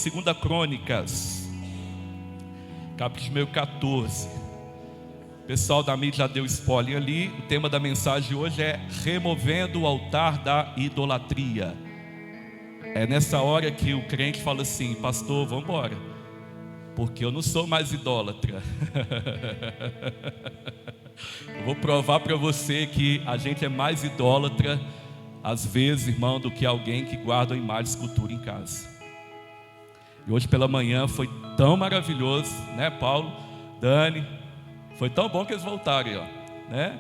2 Crônicas, capítulo 14. O pessoal da mídia já deu spoiler ali. O tema da mensagem hoje é removendo o altar da idolatria. É nessa hora que o crente fala assim: pastor, vamos embora, porque eu não sou mais idólatra. Eu vou provar para você que a gente é mais idólatra, às vezes, irmão, do que alguém que guarda uma imagem de escultura em casa. E hoje pela manhã foi tão maravilhoso, né, Paulo, Dani? Foi tão bom que eles voltaram, ó, né?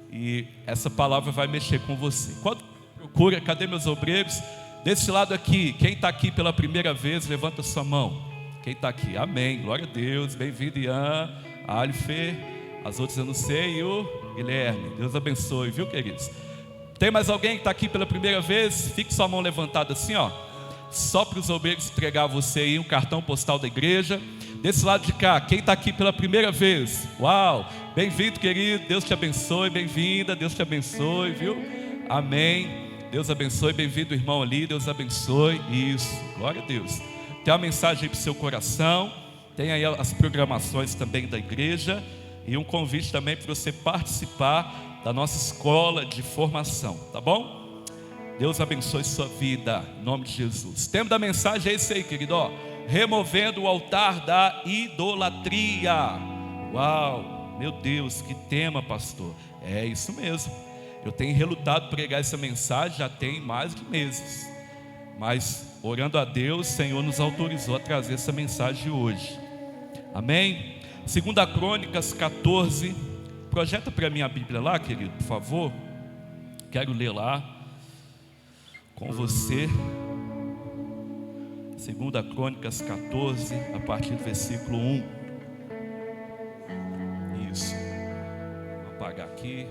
E essa palavra vai mexer com você. Quando procura, cadê meus obreiros? Desse lado aqui, quem está aqui pela primeira vez, levanta sua mão. Quem está aqui? Amém, glória a Deus. Bem-vindo, Ian, Alife, as outras eu não sei, e o Guilherme. Deus abençoe, viu, queridos? Tem mais alguém que está aqui pela primeira vez? Fique sua mão levantada assim, ó, só para os obreiros entregar a você aí um cartão postal da igreja. Desse lado de cá, quem está aqui pela primeira vez? Uau, bem-vindo, querido, Deus te abençoe. Bem-vinda, Deus te abençoe, viu? Amém, Deus abençoe. Bem-vindo, irmão ali, Deus abençoe. Isso, glória a Deus. Tem uma mensagem aí para o seu coração. Tem aí as programações também da igreja, e um convite também para você participar da nossa escola de formação, tá bom? Deus abençoe sua vida, em nome de Jesus. O tema da mensagem é esse aí, querido, ó, removendo o altar da idolatria. Uau, meu Deus, que tema, pastor. É isso mesmo. Eu tenho relutado pregar essa mensagem já tem mais de meses, mas orando a Deus, o Senhor nos autorizou a trazer essa mensagem hoje. Amém? 2 Crônicas 14. Projeta para mim a Bíblia lá, querido, por favor. Quero ler lá com você. 2 Crônicas 14, a partir do versículo 1. Isso. Vou apagar aqui.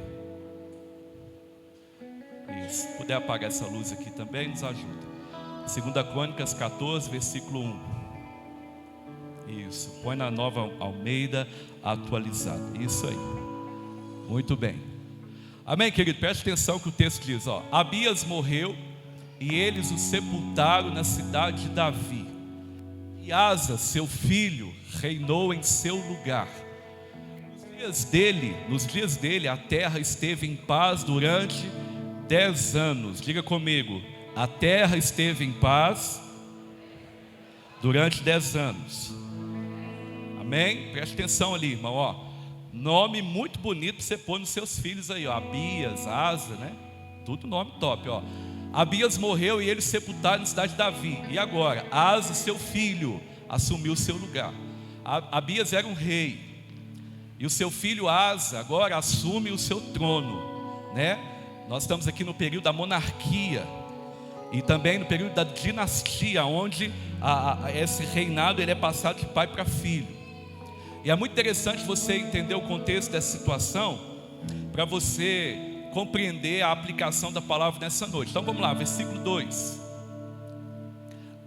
Isso. Se puder apagar essa luz aqui também, nos ajuda. 2 Crônicas 14, versículo 1. Isso. Põe na Nova Almeida atualizada. Isso aí. Muito bem. Amém, querido? Preste atenção que o texto diz, ó: Abias morreu e eles o sepultaram na cidade de Davi. E Asa, seu filho, reinou em seu lugar. Nos dias dele, a terra esteve em paz durante 10 anos. Diga comigo: a terra esteve em paz durante 10 anos. Amém? Preste atenção ali, irmão, ó. Nome muito bonito para você pôr nos seus filhos aí, ó. Abias, Asa, né? Tudo nome top, ó. Abias morreu e eles sepultaram na cidade de Davi. E agora? Asa, seu filho, assumiu o seu lugar. Abias era um rei, e o seu filho Asa agora assume o seu trono, né? Nós estamos aqui no período da monarquia, e também no período da dinastia, onde esse reinado ele é passado de pai para filho. E é muito interessante você entender o contexto dessa situação, para você compreender a aplicação da palavra nessa noite. Então vamos lá, versículo 2.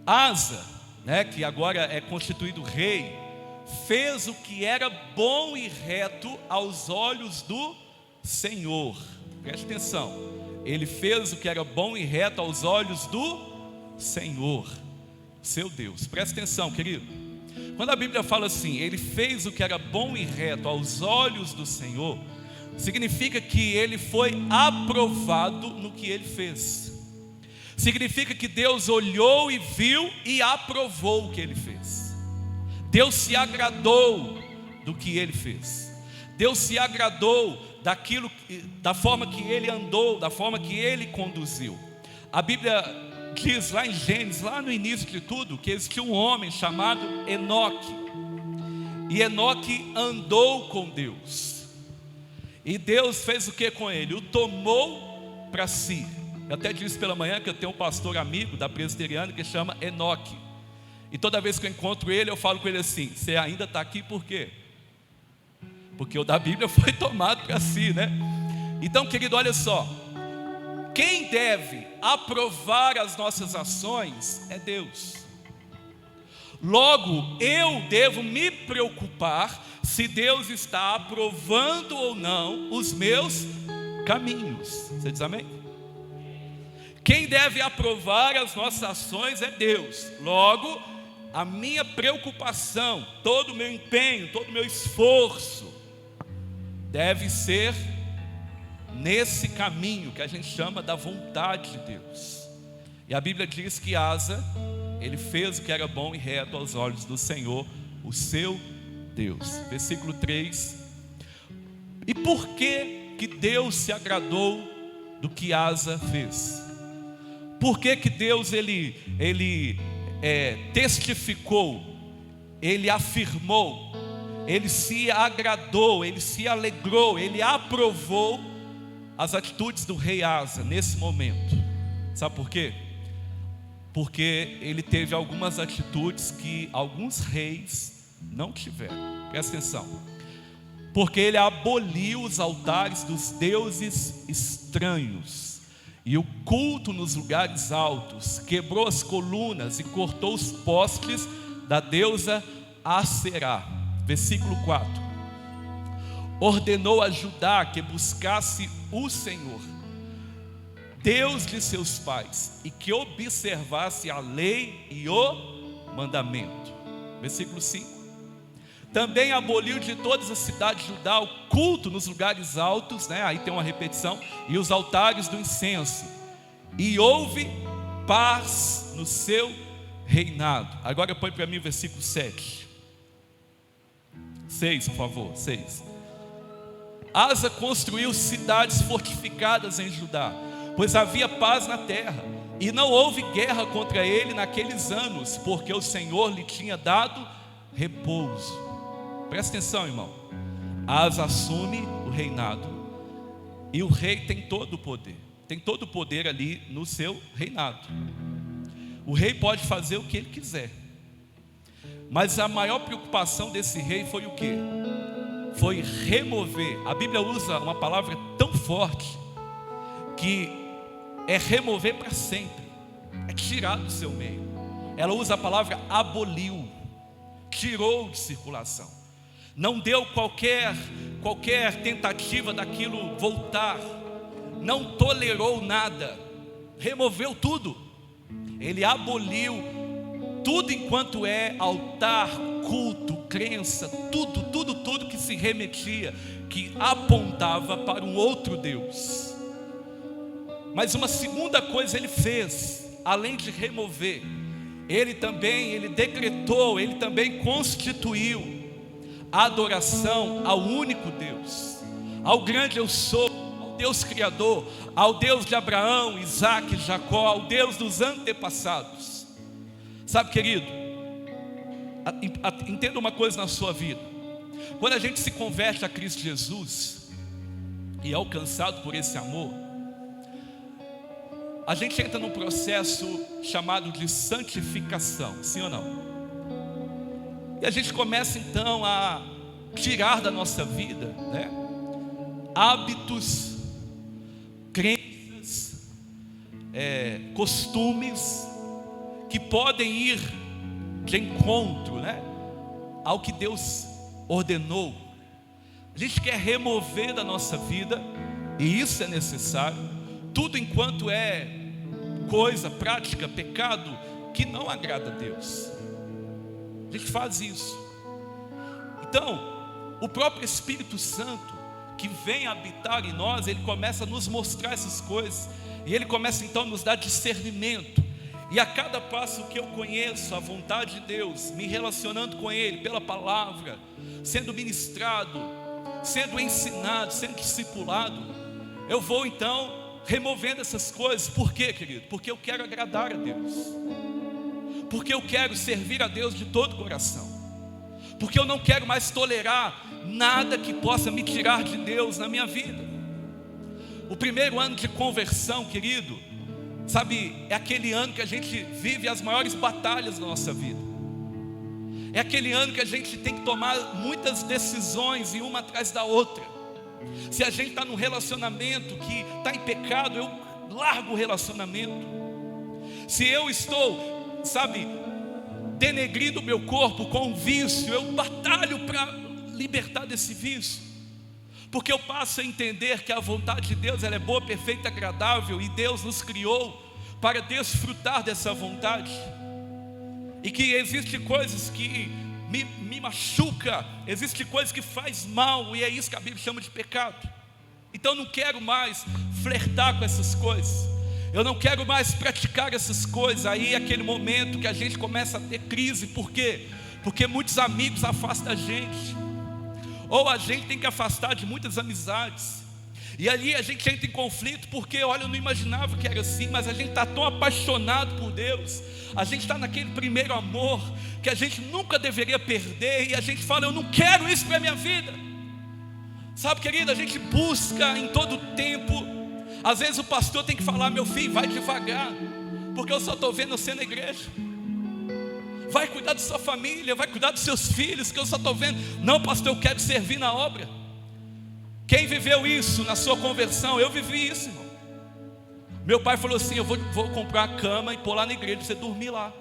Asa, né, que agora é constituído rei, fez o que era bom e reto aos olhos do Senhor. Preste atenção. Ele fez o que era bom e reto aos olhos do Senhor, seu Deus. Preste atenção, querido. Quando a Bíblia fala assim, ele fez o que era bom e reto aos olhos do Senhor, significa que ele foi aprovado no que ele fez. Significa que Deus olhou e viu e aprovou o que ele fez. Deus se agradou do que ele fez. Deus se agradou da forma que ele andou, da forma que ele conduziu. A Bíblia diz lá em Gênesis, lá no início de tudo, que existia um homem chamado Enoque. E Enoque andou com Deus. E Deus fez o que com ele? O tomou para si. Eu até disse pela manhã que eu tenho um pastor amigo da presbiteriana que chama Enoque. E toda vez que eu encontro ele, eu falo com ele assim: você ainda está aqui por quê? Porque o da Bíblia foi tomado para si, né? Então, querido, olha só. Quem deve aprovar as nossas ações é Deus. Logo, eu devo me preocupar se Deus está aprovando ou não os meus caminhos. Você diz amém? Quem deve aprovar as nossas ações é Deus. Logo, a minha preocupação, todo o meu empenho, todo o meu esforço deve ser nesse caminho que a gente chama da vontade de Deus. E a Bíblia diz que Asa, ele fez o que era bom e reto aos olhos do Senhor, o seu Deus. Versículo 3. E por que Deus se agradou do que Asa fez? Por que Deus ele testificou, ele afirmou, ele se agradou, ele se alegrou, ele aprovou as atitudes do rei Asa nesse momento? Sabe por quê? Porque ele teve algumas atitudes que alguns reis não tiveram. Presta atenção. Porque ele aboliu os altares dos deuses estranhos e o culto nos lugares altos, quebrou as colunas e cortou os postes da deusa Aserá. Versículo 4. Ordenou a Judá que buscasse o Senhor, Deus de seus pais, e que observasse a lei e o mandamento. Versículo 5. Também aboliu de todas as cidades de Judá o culto nos lugares altos, aí tem uma repetição, e os altares do incenso, e houve paz no seu reinado. Agora põe para mim o versículo 7. 6, por favor, 6. Asa construiu cidades fortificadas em Judá, pois havia paz na terra, e não houve guerra contra ele naqueles anos, porque o Senhor lhe tinha dado repouso. Presta atenção, irmão. Asa assume o reinado, e o rei tem todo o poder. Tem todo o poder ali no seu reinado. O rei pode fazer o que ele quiser. Mas a maior preocupação desse rei foi o quê? Foi remover. A Bíblia usa uma palavra tão forte que é remover para sempre, é tirar do seu meio. Ela usa a palavra aboliu, tirou de circulação, não deu qualquer tentativa daquilo voltar, não tolerou nada, removeu tudo. Ele aboliu tudo enquanto é altar, culto, crença, tudo que se remetia, que apontava para um outro Deus. Mas uma segunda coisa ele fez, além de remover, ele decretou, ele também constituiu a adoração ao único Deus, ao grande eu sou, ao Deus Criador, ao Deus de Abraão, Isaac, Jacó, ao Deus dos antepassados. Sabe, querido, entenda uma coisa na sua vida: quando a gente se converte a Cristo Jesus e é alcançado por esse amor, a gente entra num processo chamado de santificação, sim ou não? E a gente começa então a tirar da nossa vida, hábitos, crenças, costumes que podem ir de encontro, ao que Deus ordenou. A gente quer remover da nossa vida, e isso é necessário, tudo enquanto é coisa, prática, pecado que não agrada a Deus. A gente faz isso. Então, o próprio Espírito Santo que vem habitar em nós, ele começa a nos mostrar essas coisas, e ele começa então a nos dar discernimento. E a cada passo que eu conheço a vontade de Deus, me relacionando com Ele pela palavra, sendo ministrado, sendo ensinado, sendo discipulado, eu vou então removendo essas coisas. Por quê, querido? Porque eu quero agradar a Deus, porque eu quero servir a Deus de todo o coração, porque eu não quero mais tolerar nada que possa me tirar de Deus na minha vida. O primeiro ano de conversão, querido, sabe, é aquele ano que a gente vive as maiores batalhas da nossa vida. É aquele ano que a gente tem que tomar muitas decisões, e uma atrás da outra. Se a gente está num relacionamento que está em pecado, eu largo o relacionamento. Se eu estou, denegrindo o meu corpo com um vício, eu batalho para libertar desse vício, porque eu passo a entender que a vontade de Deus, ela é boa, perfeita, agradável, e Deus nos criou para desfrutar dessa vontade. e que existem coisas que me machuca, existem coisas que faz mal, e é isso que a Bíblia chama de pecado. Então eu não quero mais flertar com essas coisas, eu não quero mais praticar essas coisas. Aí é aquele momento que a gente começa a ter crise. Por quê? Porque muitos amigos afastam a gente, ou a gente tem que afastar de muitas amizades, e ali a gente entra em conflito, porque olha, eu não imaginava que era assim, mas a gente está tão apaixonado por Deus, a gente está naquele primeiro amor, que a gente nunca deveria perder, e a gente fala, eu não quero isso para a minha vida. Sabe, querido, a gente busca em todo tempo. Às vezes o pastor tem que falar, meu filho, vai devagar, porque eu só estou vendo você na igreja. Vai cuidar da sua família, vai cuidar dos seus filhos, que eu só estou vendo. Não, pastor, eu quero servir na obra. Quem viveu isso na sua conversão? Eu vivi isso, irmão. Meu pai falou assim, eu vou comprar uma cama e pôr lá na igreja para você dormir lá.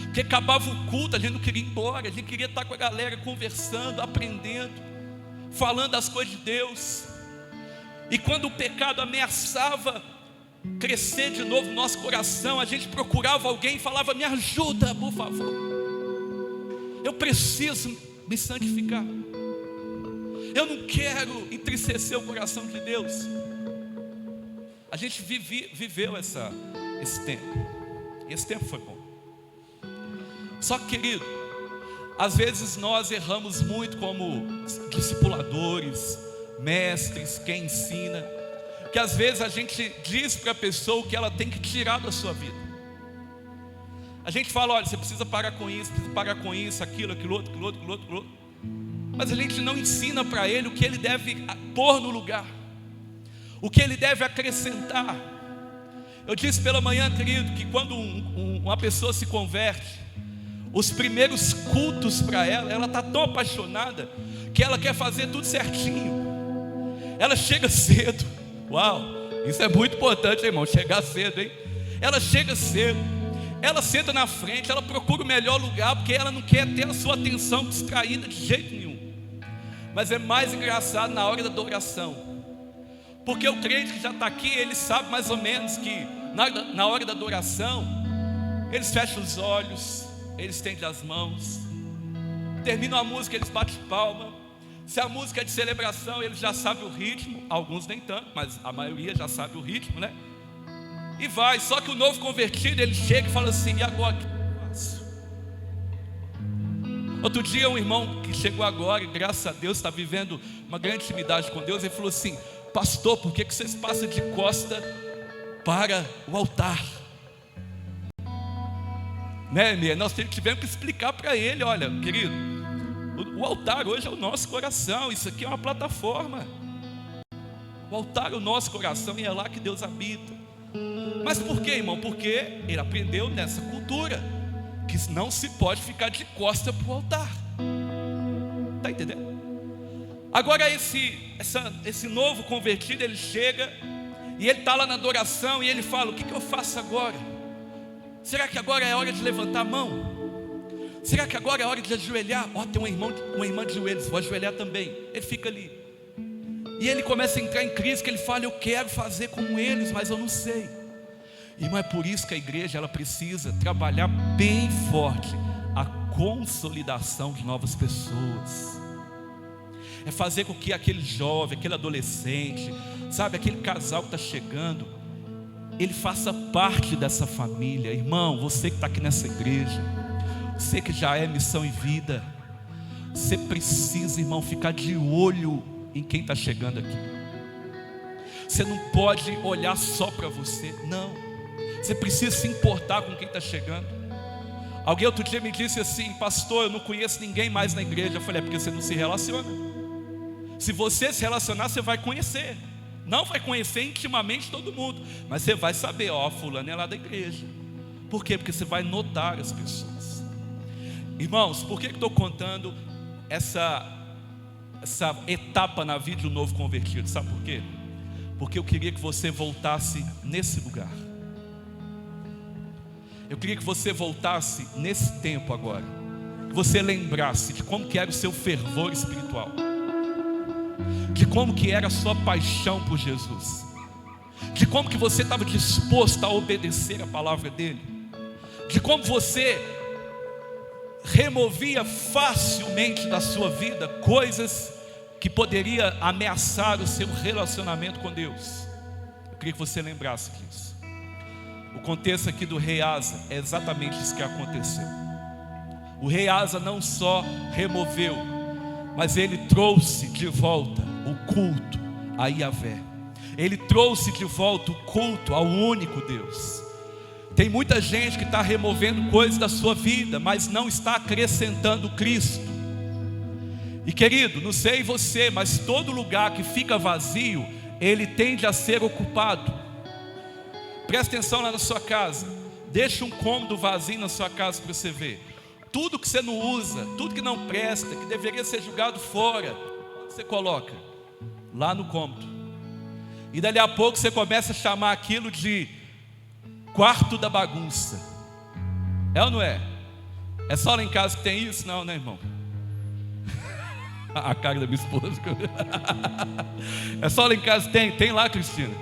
Porque acabava o culto, a gente não queria ir embora, a gente queria estar com a galera conversando, aprendendo, falando as coisas de Deus. E quando o pecado ameaçava crescer de novo no nosso coração, a gente procurava alguém e falava, me ajuda, por favor, eu preciso me santificar, eu não quero entristecer o coração de Deus. A gente viveu esse tempo, e esse tempo foi bom. Só que, querido, às vezes nós erramos muito como discipuladores, mestres, quem ensina, que às vezes a gente diz para a pessoa o que ela tem que tirar da sua vida. A gente fala, olha, você precisa parar com isso, aquilo outro. Mas a gente não ensina para ele o que ele deve pôr no lugar, o que ele deve acrescentar. Eu disse pela manhã, querido, que quando uma pessoa se converte, os primeiros cultos para ela está tão apaixonada, que ela quer fazer tudo certinho. Ela chega cedo. Uau, isso é muito importante, irmão, chegar cedo, hein? Ela chega cedo, ela senta na frente, ela procura o melhor lugar, porque ela não quer ter a sua atenção distraída de jeito nenhum. Mas é mais engraçado na hora da adoração, porque o crente que já está aqui, ele sabe mais ou menos que na hora da adoração, eles fecham os olhos, eles estendem as mãos, terminam a música, eles batem palma. Se a música é de celebração, eles já sabem o ritmo, alguns nem tanto, mas a maioria já sabe o ritmo, né? E vai, só que o novo convertido, ele chega e fala assim, e agora o que eu faço? Outro dia um irmão que chegou agora, e graças a Deus está vivendo uma grande intimidade com Deus, ele falou assim, pastor, por que vocês passam de costa para o altar? Né, nós tivemos que explicar para ele, olha, querido, o altar hoje é o nosso coração, isso aqui é uma plataforma. O altar é o nosso coração e é lá que Deus habita. Mas por quê, irmão? Porque ele aprendeu nessa cultura que não se pode ficar de costa para o altar. Está entendendo? Agora esse novo convertido, ele chega e ele está lá na adoração e ele fala, o que eu faço agora? Será que agora é hora de levantar a mão? Será que agora é hora de ajoelhar? Tem uma irmã de joelhos, vou ajoelhar também. Ele fica ali. E ele começa a entrar em crise, que ele fala, eu quero fazer como eles, mas eu não sei. Irmão, é por isso que a igreja, ela precisa trabalhar bem forte a consolidação de novas pessoas. É fazer com que aquele jovem, aquele adolescente, sabe, aquele casal que está chegando, ele faça parte dessa família. Irmão, você que está aqui nessa igreja, você que já é missão em vida, você precisa, irmão, ficar de olho em quem está chegando aqui. Você não pode olhar só para você, não. Você precisa se importar com quem está chegando. Alguém outro dia me disse assim, pastor, eu não conheço ninguém mais na igreja. Eu falei, é porque você não se relaciona. Se você se relacionar, você vai conhecer. Não vai conhecer intimamente todo mundo, mas você vai saber, fulano é lá da igreja. Por quê? Porque você vai notar as pessoas. Irmãos, por que estou contando essa etapa na vida de um novo convertido? Sabe por quê? Porque eu queria que você voltasse nesse lugar. Eu queria que você voltasse nesse tempo agora, que você lembrasse de como que era o seu fervor espiritual, de como que era a sua paixão por Jesus, de como que você estava disposto a obedecer a palavra dele. de como você removia facilmente da sua vida coisas que poderia ameaçar o seu relacionamento com Deus. Eu queria que você lembrasse disso. O contexto aqui do rei Asa é exatamente isso que aconteceu. O rei Asa não só removeu, mas ele trouxe de volta o culto a Yahvé. Ele trouxe de volta o culto ao único Deus. Tem muita gente que está removendo coisas da sua vida, mas não está acrescentando Cristo. E querido, não sei você, mas todo lugar que fica vazio, ele tende a ser ocupado. Presta atenção lá na sua casa. Deixa um cômodo vazio na sua casa para você ver. Tudo que você não usa, tudo que não presta, que deveria ser jogado fora, você coloca lá no cômodo. E dali a pouco você começa a chamar aquilo de quarto da bagunça. É ou não é? É só lá em casa que tem isso? Não, né, irmão? A cara da minha esposa. É só lá em casa que tem? Tem lá, Cristina?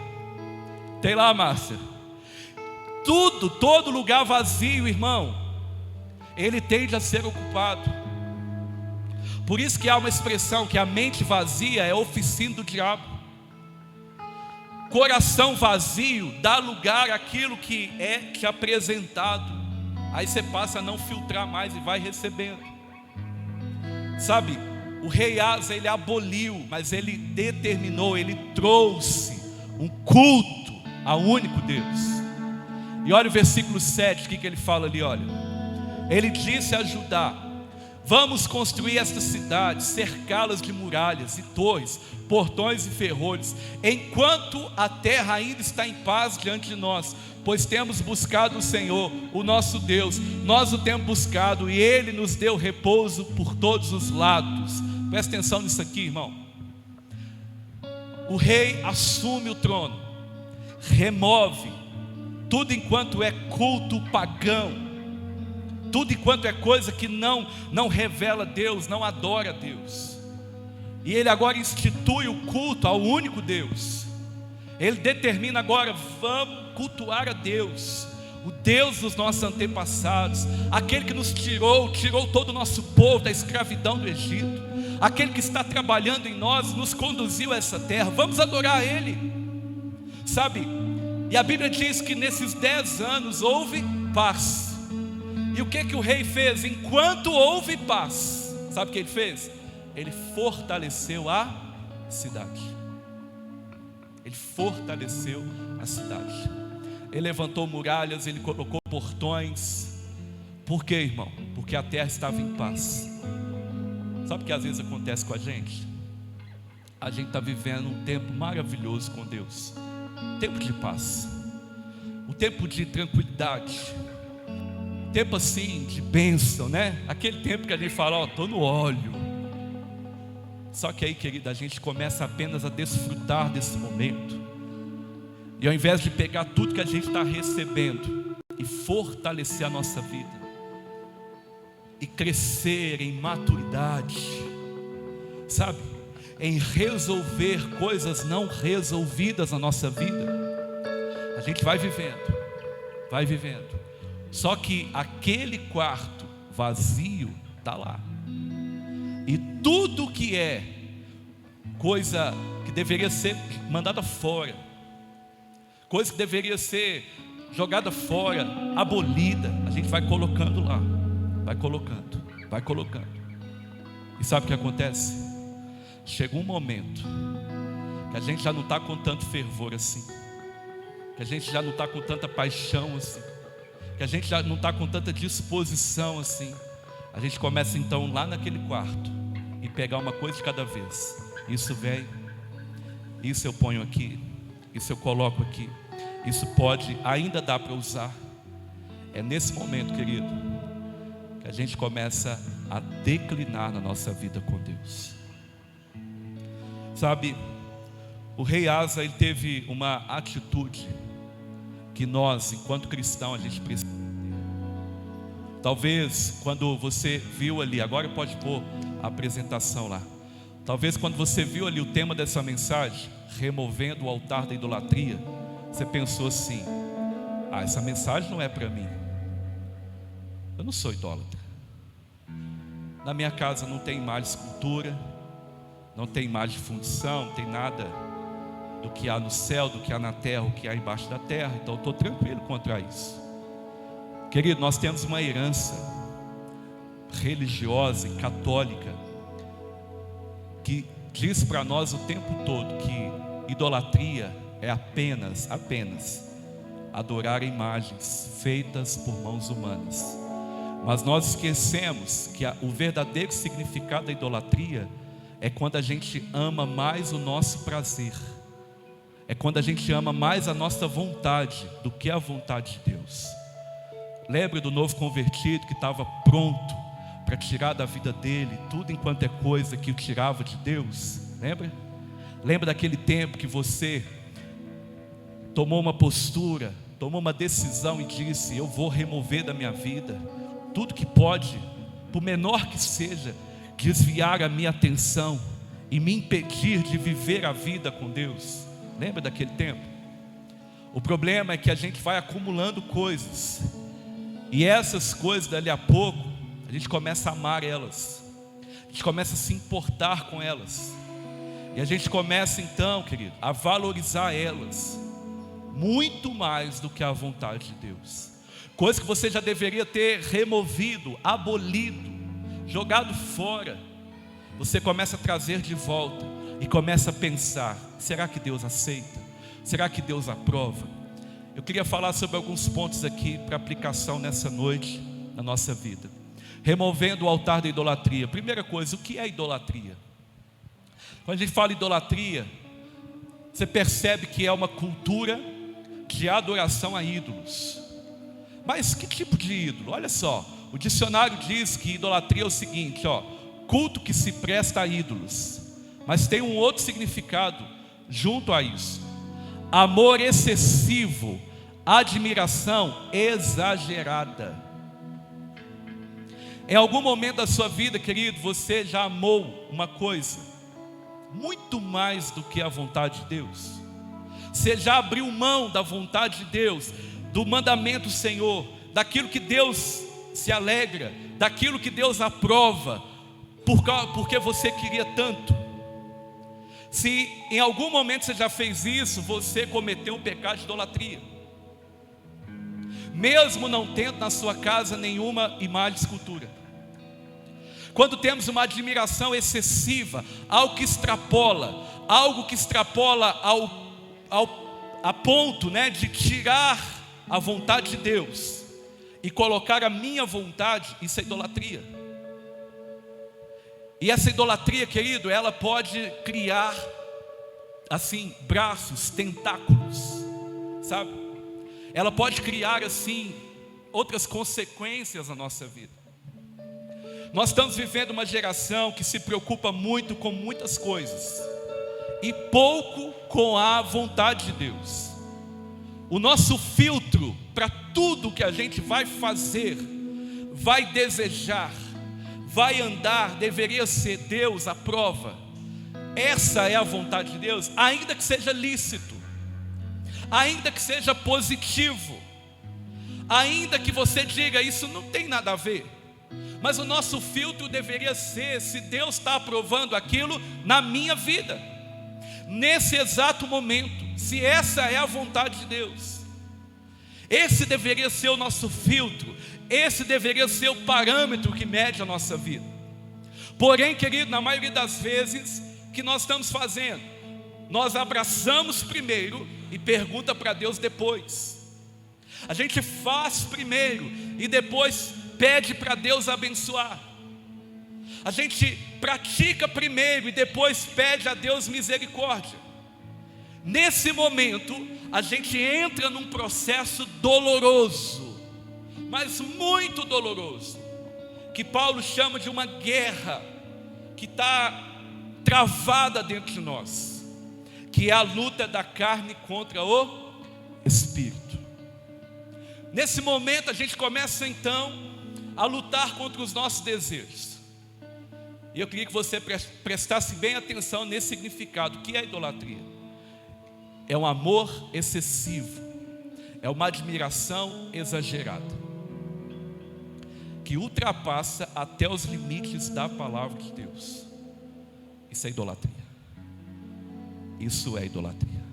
Tem lá, Márcia? Tudo, todo lugar vazio, irmão, ele tende a ser ocupado. Por isso que há uma expressão que a mente vazia é oficina do diabo. Coração vazio dá lugar àquilo que é te apresentado. Aí você passa a não filtrar mais e vai recebendo. Sabe, o rei Asa, ele aboliu, mas ele determinou, ele trouxe um culto ao único Deus. E olha o versículo 7, o que ele fala ali, olha. Ele disse a Judá: vamos construir esta cidade, cercá-las de muralhas e torres, portões e ferrolhos, enquanto a terra ainda está em paz diante de nós, pois temos buscado o Senhor, o nosso Deus. Nós o temos buscado e Ele nos deu repouso por todos os lados. Presta atenção nisso aqui, irmão. O rei assume o trono, remove tudo enquanto é culto pagão, tudo enquanto é coisa que não revela Deus, não adora Deus. E ele agora institui o culto ao único Deus. Ele determina agora: vamos cultuar a Deus, o Deus dos nossos antepassados, aquele que nos tirou todo o nosso povo da escravidão do Egito, aquele que está trabalhando em nós, nos conduziu a essa terra. Vamos adorar Ele. Sabe, e a Bíblia diz que nesses 10 anos houve paz. E o que o rei fez? Enquanto houve paz, sabe o que ele fez? Ele fortaleceu a cidade. Ele fortaleceu a cidade. Ele levantou muralhas, ele colocou portões. Por quê, irmão? Porque a terra estava em paz. Sabe o que às vezes acontece com a gente? A gente está vivendo um tempo maravilhoso com Deus. Tempo de paz, um tempo de tranquilidade, um tempo assim de bênção, né? Aquele tempo que a gente fala: ó, estou no óleo. Só que aí, querida, a gente começa apenas a desfrutar desse momento. E ao invés de pegar tudo que a gente está recebendo e fortalecer a nossa vida, e crescer em maturidade, sabe, em resolver coisas não resolvidas na nossa vida, a gente vai vivendo. Só que aquele quarto vazio está lá. E tudo que é coisa que deveria ser mandada fora, coisa que deveria ser jogada fora, abolida, a gente vai colocando lá, vai colocando. E sabe o que acontece? Chega um momento que a gente já não está com tanto fervor assim, que a gente já não está com tanta paixão assim, que a gente já não está com tanta disposição assim. A gente começa então lá naquele quarto e pegar uma coisa de cada vez. Isso vem, isso eu ponho aqui, isso eu coloco aqui, isso pode, ainda dá para usar. É nesse momento, querido, que a gente começa a declinar na nossa vida com Deus. Sabe, o rei Asa, ele teve uma atitude que nós, enquanto cristãos, a gente precisa ter. Talvez quando você viu ali, agora pode pôr a apresentação lá. Talvez quando você viu ali o tema dessa mensagem, removendo o altar da idolatria, você pensou assim: essa mensagem não é para mim. Eu não sou idólatra. Na minha casa não tem imagem de escultura, não tem imagem de fundição, não tem nada do que há no céu, do que há na terra, o que há embaixo da terra. Então eu estou tranquilo contra isso. Querido, nós temos uma herança religiosa e católica que diz para nós o tempo todo que idolatria é apenas adorar imagens feitas por mãos humanas. Mas nós esquecemos que o verdadeiro significado da idolatria é quando a gente ama mais o nosso prazer, é quando a gente ama mais a nossa vontade do que a vontade de Deus. Lembra do novo convertido que estava pronto para tirar da vida dele tudo enquanto é coisa que o tirava de Deus? Lembra? Lembra daquele tempo que você tomou uma postura, tomou uma decisão e disse: eu vou remover da minha vida tudo que pode, por menor que seja, desviar a minha atenção e me impedir de viver a vida com Deus? Lembra daquele tempo? O problema é que a gente vai acumulando coisas, e essas coisas dali a pouco a gente começa a amar elas, a gente começa a se importar com elas, e a gente começa então, querido, a valorizar elas muito mais do que a vontade de Deus. Coisa que você já deveria ter removido, abolido, jogado fora, você começa a trazer de volta e começa a pensar: será que Deus aceita? Será que Deus aprova? Eu queria falar sobre alguns pontos aqui para aplicação nessa noite na nossa vida. Removendo o altar da idolatria. Primeira coisa, o que é idolatria? Quando a gente fala idolatria, você percebe que é uma cultura de adoração a ídolos. Mas que tipo de ídolo? Olha só, o dicionário diz que idolatria é o seguinte, culto que se presta a ídolos. Mas tem um outro significado junto a isso: amor excessivo, admiração exagerada. Em algum momento da sua vida, querido, você já amou uma coisa muito mais do que a vontade de Deus? Você já abriu mão da vontade de Deus, do mandamento do Senhor, daquilo que Deus se alegra, daquilo que Deus aprova, porque você queria tanto? Se em algum momento você já fez isso, você cometeu um pecado de idolatria. Mesmo não tendo na sua casa nenhuma imagem de escultura. Quando temos uma admiração excessiva, algo que extrapola a ponto, de tirar a vontade de Deus e colocar a minha vontade, isso é idolatria. E essa idolatria, querido, ela pode criar assim braços, tentáculos, sabe? Ela pode criar assim outras consequências na nossa vida. Nós estamos vivendo uma geração que se preocupa muito com muitas coisas e pouco com a vontade de Deus. O nosso filtro para tudo que a gente vai fazer, vai desejar, vai andar, deveria ser: Deus aprova. Essa é a vontade de Deus, ainda que seja lícito, ainda que seja positivo, ainda que você diga: isso não tem nada a ver. Mas o nosso filtro deveria ser: se Deus está aprovando aquilo na minha vida, nesse exato momento, se essa é a vontade de Deus. Esse deveria ser o nosso filtro, esse deveria ser o parâmetro que mede a nossa vida. Porém, querido, na maioria das vezes, o que nós estamos fazendo? Nós abraçamos primeiro e pergunta para Deus depois. A gente faz primeiro e depois pede para Deus abençoar. A gente pratica primeiro e depois pede a Deus misericórdia. Nesse momento, a gente entra num processo doloroso, mas muito doloroso, que Paulo chama de uma guerra que está travada dentro de nós, que é a luta da carne contra o Espírito. Nesse momento a gente começa então a lutar contra os nossos desejos. E eu queria que você prestasse bem atenção nesse significado. O que é idolatria? É um amor excessivo, é uma admiração exagerada. que ultrapassa até os limites da palavra de Deus. Isso é idolatria. Isso é idolatria.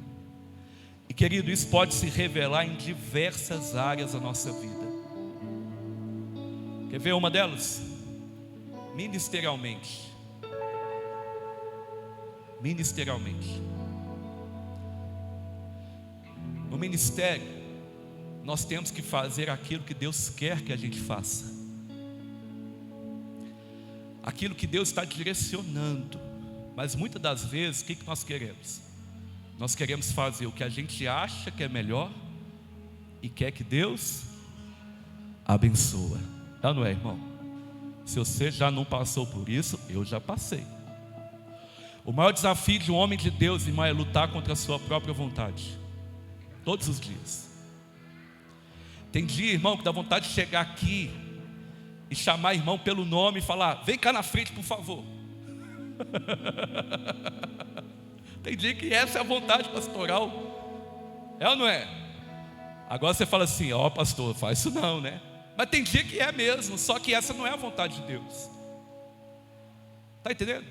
E querido, isso pode se revelar em diversas áreas da nossa vida. Quer ver uma delas? Ministerialmente. Ministerialmente. No ministério, nós temos que fazer aquilo que Deus quer que a gente faça. Aquilo que Deus está direcionando. Mas muitas das vezes, o que nós queremos? Nós queremos fazer o que a gente acha que é melhor e quer que Deus abençoa. Não é, irmão? Se você já não passou por isso, eu já passei. O maior desafio de um homem de Deus, irmão, é lutar contra a sua própria vontade. Todos os dias. Tem dia, irmão, que dá vontade de chegar aqui e chamar irmão pelo nome e falar: vem cá na frente, por favor. Tem dia que essa é a vontade pastoral. É ou não é? Agora você fala assim: ó, pastor, faz isso não, né? Mas tem dia que é mesmo, só que essa não é a vontade de Deus. Está entendendo?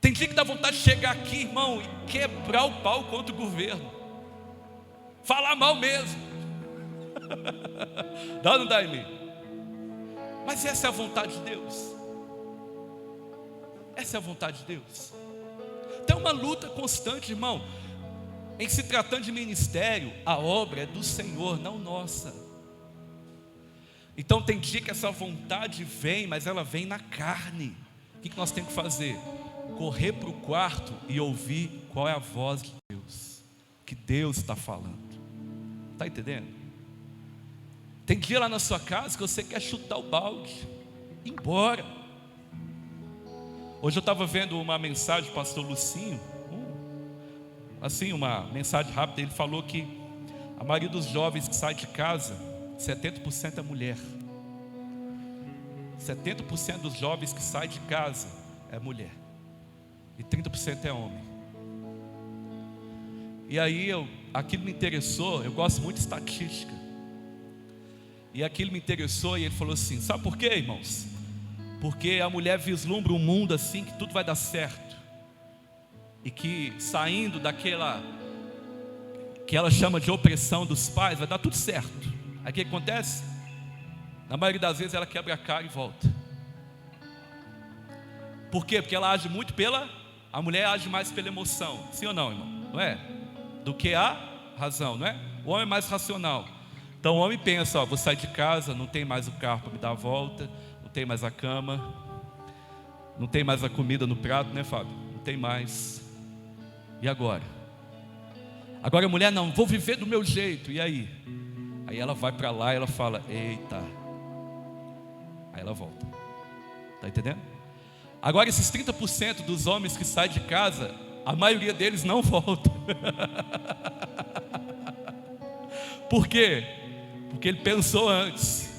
Tem dia que dá vontade de chegar aqui, irmão, e quebrar o pau contra o governo. Falar mal mesmo. Dá ou não dá, Eli? Mas essa é a vontade de Deus. Essa é a vontade de Deus. Então é uma luta constante, irmão. Em se tratando de ministério, a obra é do Senhor, não nossa. Então tem dia que essa vontade vem, mas ela vem na carne. O que nós temos que fazer? Correr para o quarto e ouvir qual é a voz de Deus, que Deus está falando. Está entendendo? Tem dia lá na sua casa que você quer chutar o balde, ir embora. Hoje eu estava vendo uma mensagem do pastor Lucinho, assim, uma mensagem rápida. Ele falou que a maioria dos jovens que saem de casa, 70% é mulher. 70% dos jovens que saem de casa é mulher. E 30% é homem. E aí aquilo me interessou. Eu gosto muito de estatística. E aquilo me interessou e ele falou assim: sabe por quê, irmãos? Porque a mulher vislumbra um mundo assim, que tudo vai dar certo. E que saindo daquela que ela chama de opressão dos pais, vai dar tudo certo. Aí o que acontece? Na maioria das vezes ela quebra a cara e volta. Por quê? Porque ela age muito a mulher age mais pela emoção. Sim ou não, irmão? Não é? Do que a razão, não é? O homem é mais racional. Então o homem pensa: ó, vou sair de casa, não tem mais o carro para me dar a volta, não tem mais a cama, não tem mais a comida no prato, né, Fábio? Não tem mais. E agora? Agora a mulher: não, vou viver do meu jeito. E aí? Aí ela vai para lá e ela fala: eita. Aí ela volta. Está entendendo? Agora esses 30% dos homens que saem de casa, a maioria deles não volta. Por quê? Porque ele pensou antes.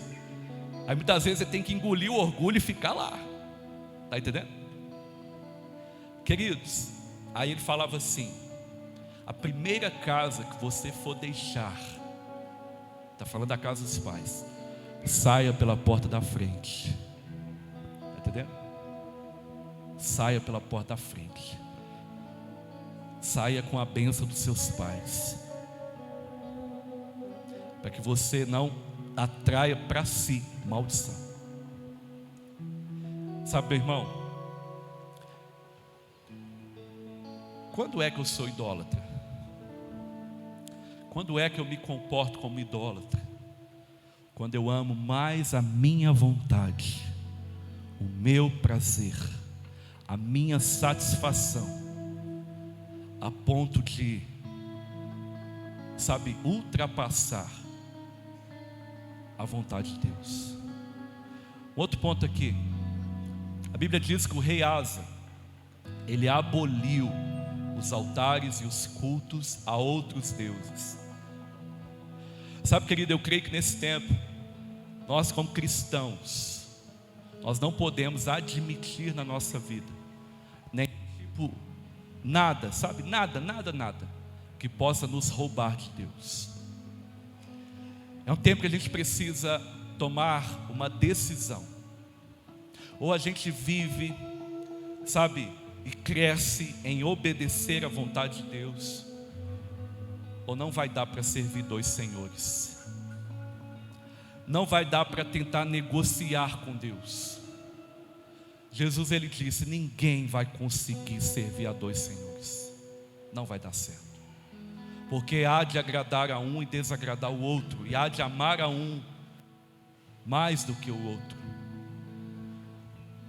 Aí muitas vezes você tem que engolir o orgulho e ficar lá. Está entendendo? Queridos, aí ele falava assim: a primeira casa que você for deixar, está falando da casa dos pais, saia pela porta da frente. Está entendendo? Saia pela porta da frente. Saia com a bênção dos seus pais, para que você não atraia para si maldição. Sabe, meu irmão, quando é que eu sou idólatra? Quando é que eu me comporto como idólatra? Quando eu amo mais a minha vontade, o meu prazer, a minha satisfação, a ponto de, sabe, ultrapassar a vontade de Deus. Outro ponto aqui, a Bíblia diz que o rei Asa, ele aboliu os altares e os cultos a outros deuses. Sabe, querido, eu creio que nesse tempo, nós como cristãos, nós não podemos admitir na nossa vida nem tipo nada, sabe, nada que possa nos roubar de Deus. É um tempo que a gente precisa tomar uma decisão. Ou a gente vive, sabe, e cresce em obedecer à vontade de Deus, ou não vai dar para servir dois senhores. Não vai dar para tentar negociar com Deus. Jesus, ele disse: ninguém vai conseguir servir a dois senhores. Não vai dar certo. Porque há de agradar a um e desagradar o outro, e há de amar a um mais do que o outro.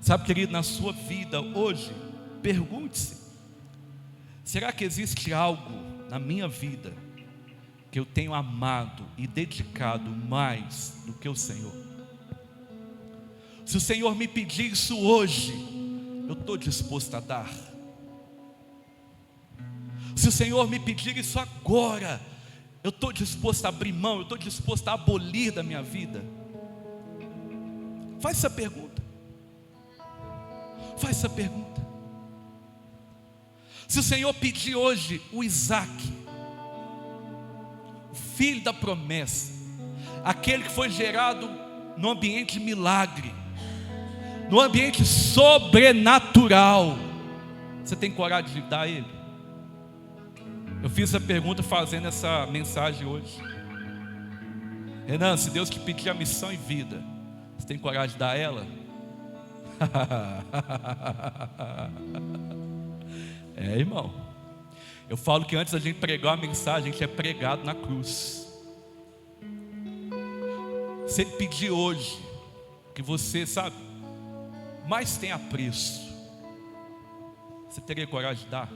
Sabe, querido, na sua vida hoje, pergunte-se: será que existe algo na minha vida que eu tenho amado e dedicado mais do que o Senhor? Se o Senhor me pedir isso hoje, eu estou disposto a dar. Se o Senhor me pedir isso agora, eu estou disposto a abrir mão, eu estou disposto a abolir da minha vida. Faz essa pergunta. Faz essa pergunta. Se o Senhor pedir hoje o Isaac, o filho da promessa, aquele que foi gerado no ambiente de milagre, no ambiente sobrenatural, você tem coragem de dar a ele? Eu fiz essa pergunta fazendo essa mensagem hoje. Renan, se Deus te pedir a missão em vida, você tem coragem de dar ela? É, irmão, eu falo que antes da gente pregar a mensagem, a gente é pregado na cruz. Se Ele pedir hoje que você, sabe, mais tem apreço, você teria coragem de dar?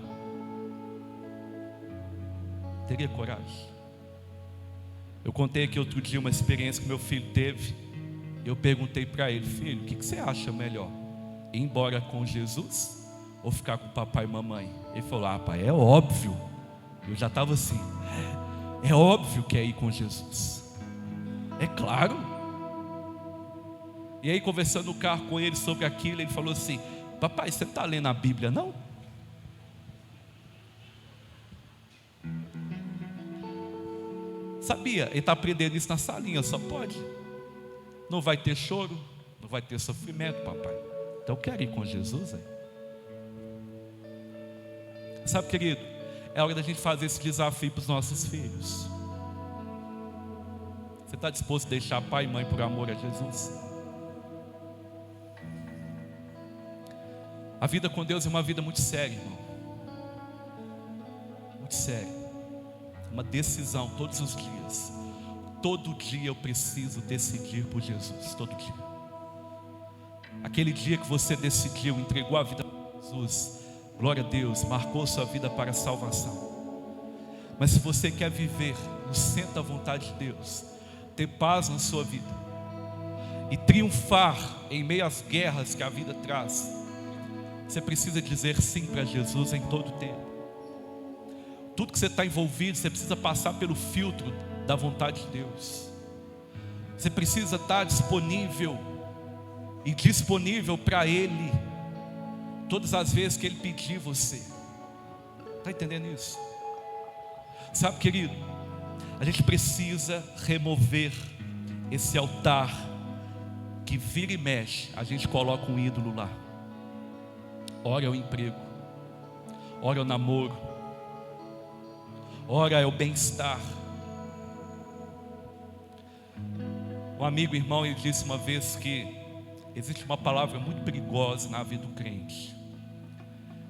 Teria coragem? Eu contei aqui outro dia uma experiência que meu filho teve. Eu perguntei para ele: filho, o que você acha melhor? Ir embora com Jesus ou ficar com papai e mamãe? Ele falou: ah, pai, é óbvio. Eu já estava assim: é óbvio que é ir com Jesus. É claro. E aí, conversando no carro com ele sobre aquilo, ele falou assim: papai, você não está lendo a Bíblia, não? Sabia, ele está aprendendo isso na salinha, só pode. Não vai ter choro, não vai ter sofrimento, papai. Então eu quero ir com Jesus, hein? Sabe, querido, é hora da gente fazer esse desafio para os nossos filhos. Você está disposto a deixar pai e mãe por amor a Jesus? A vida com Deus é uma vida muito séria, irmão. Muito séria. Uma decisão todos os dias. Todo dia eu preciso decidir por Jesus. Todo dia. Aquele dia que você decidiu, entregou a vida para Jesus, glória a Deus, marcou sua vida para a salvação. Mas se você quer viver no centro da vontade de Deus, ter paz na sua vida e triunfar em meio às guerras que a vida traz, você precisa dizer sim para Jesus em todo o tempo. Tudo que você está envolvido, você precisa passar pelo filtro da vontade de Deus. Você precisa estar disponível e disponível para Ele todas as vezes que Ele pedir você. Está entendendo isso? Sabe, querido, a gente precisa remover esse altar que vira e mexe, a gente coloca um ídolo lá. Ora é o emprego, ora é o namoro, ora é o bem-estar. Um amigo, irmão, ele disse uma vez que existe uma palavra muito perigosa na vida do crente.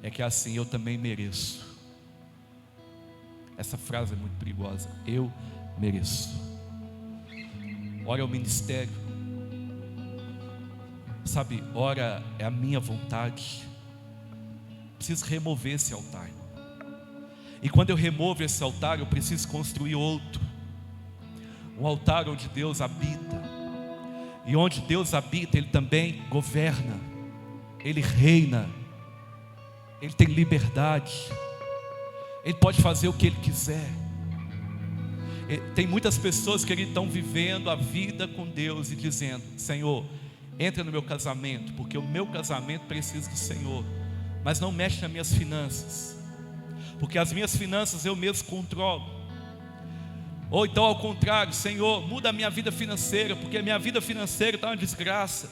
É que é assim: eu também mereço. Essa frase é muito perigosa. Eu mereço. Ora é o ministério. Sabe, ora é a minha vontade. Preciso remover esse altar. E quando eu removo esse altar, eu preciso construir outro. Um altar onde Deus habita. E onde Deus habita, Ele também governa. Ele reina. Ele tem liberdade. Ele pode fazer o que Ele quiser. Tem muitas pessoas que estão vivendo a vida com Deus e dizendo: Senhor, entra no meu casamento, porque o meu casamento precisa do Senhor. Mas não mexe nas minhas finanças, porque as minhas finanças eu mesmo controlo. Ou então ao contrário: Senhor, muda a minha vida financeira, porque a minha vida financeira está uma desgraça.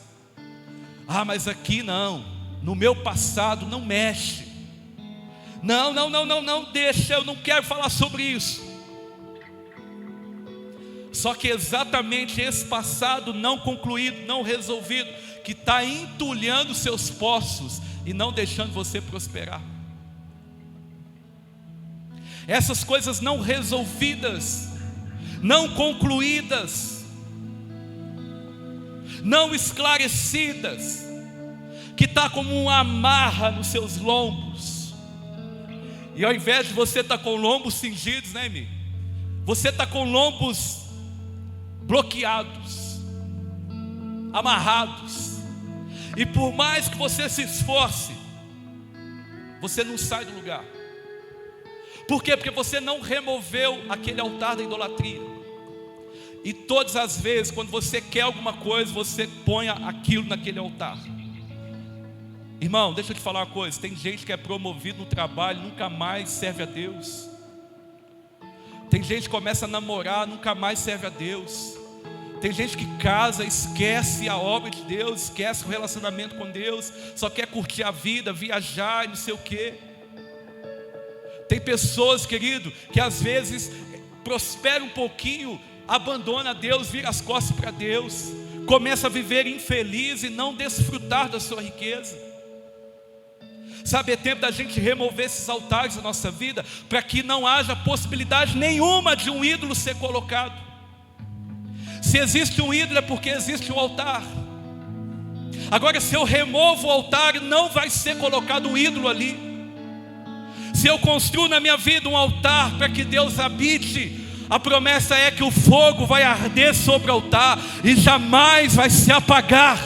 Ah, mas aqui não, no meu passado não mexe. Não, deixa, eu não quero falar sobre isso. Só que exatamente esse passado não concluído, não resolvido, que está entulhando seus poços e não deixando você prosperar. Essas coisas não resolvidas, não concluídas, não esclarecidas, que está como uma amarra nos seus lombos. E ao invés de você estar com lombos cingidos, né, Mi? Você está com lombos bloqueados, amarrados. E por mais que você se esforce, você não sai do lugar. Por quê? Porque você não removeu aquele altar da idolatria. E todas as vezes, quando você quer alguma coisa, você põe aquilo naquele altar. Irmão, deixa eu te falar uma coisa: tem gente que é promovido no trabalho, nunca mais serve a Deus. Tem gente que começa a namorar, nunca mais serve a Deus. Tem gente que casa, esquece a obra de Deus, esquece o relacionamento com Deus, só quer curtir a vida, viajar e não sei o quê. Tem pessoas, querido, que às vezes prosperam um pouquinho, abandona Deus, vira as costas para Deus, começa a viver infeliz e não desfrutar da sua riqueza. Sabe, é tempo da gente remover esses altares da nossa vida, para que não haja possibilidade nenhuma de um ídolo ser colocado. Se existe um ídolo é porque existe um altar. Agora, se eu removo o altar, não vai ser colocado um ídolo ali. Se eu construo na minha vida um altar para que Deus habite, a promessa é que o fogo vai arder sobre o altar e jamais vai se apagar.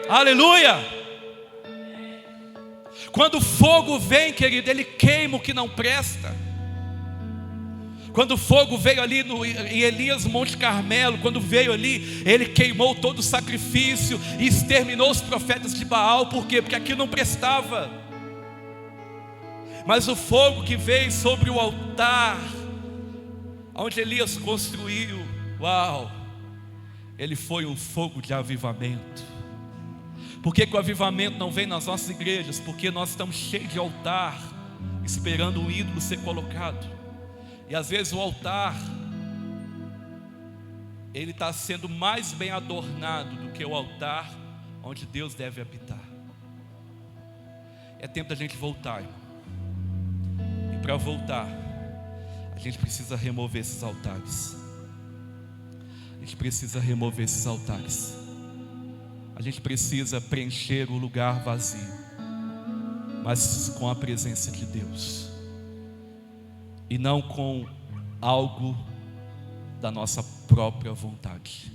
Aleluia! Quando o fogo vem, querido, ele queima o que não presta. Quando o fogo veio ali em Elias, Monte Carmelo, quando veio ali, ele queimou todo o sacrifício e exterminou os profetas de Baal. Por quê? Porque aquilo não prestava. Mas o fogo que veio sobre o altar, onde Elias construiu, uau, ele foi um fogo de avivamento. Por que o avivamento não vem nas nossas igrejas? Porque nós estamos cheios de altar, esperando um ídolo ser colocado. E às vezes o altar, ele está sendo mais bem adornado do que o altar onde Deus deve habitar. É tempo da gente voltar, irmão. E para voltar, a gente precisa remover esses altares. A gente precisa remover esses altares. A gente precisa preencher o lugar vazio, mas com a presença de Deus, e não com algo da nossa própria vontade.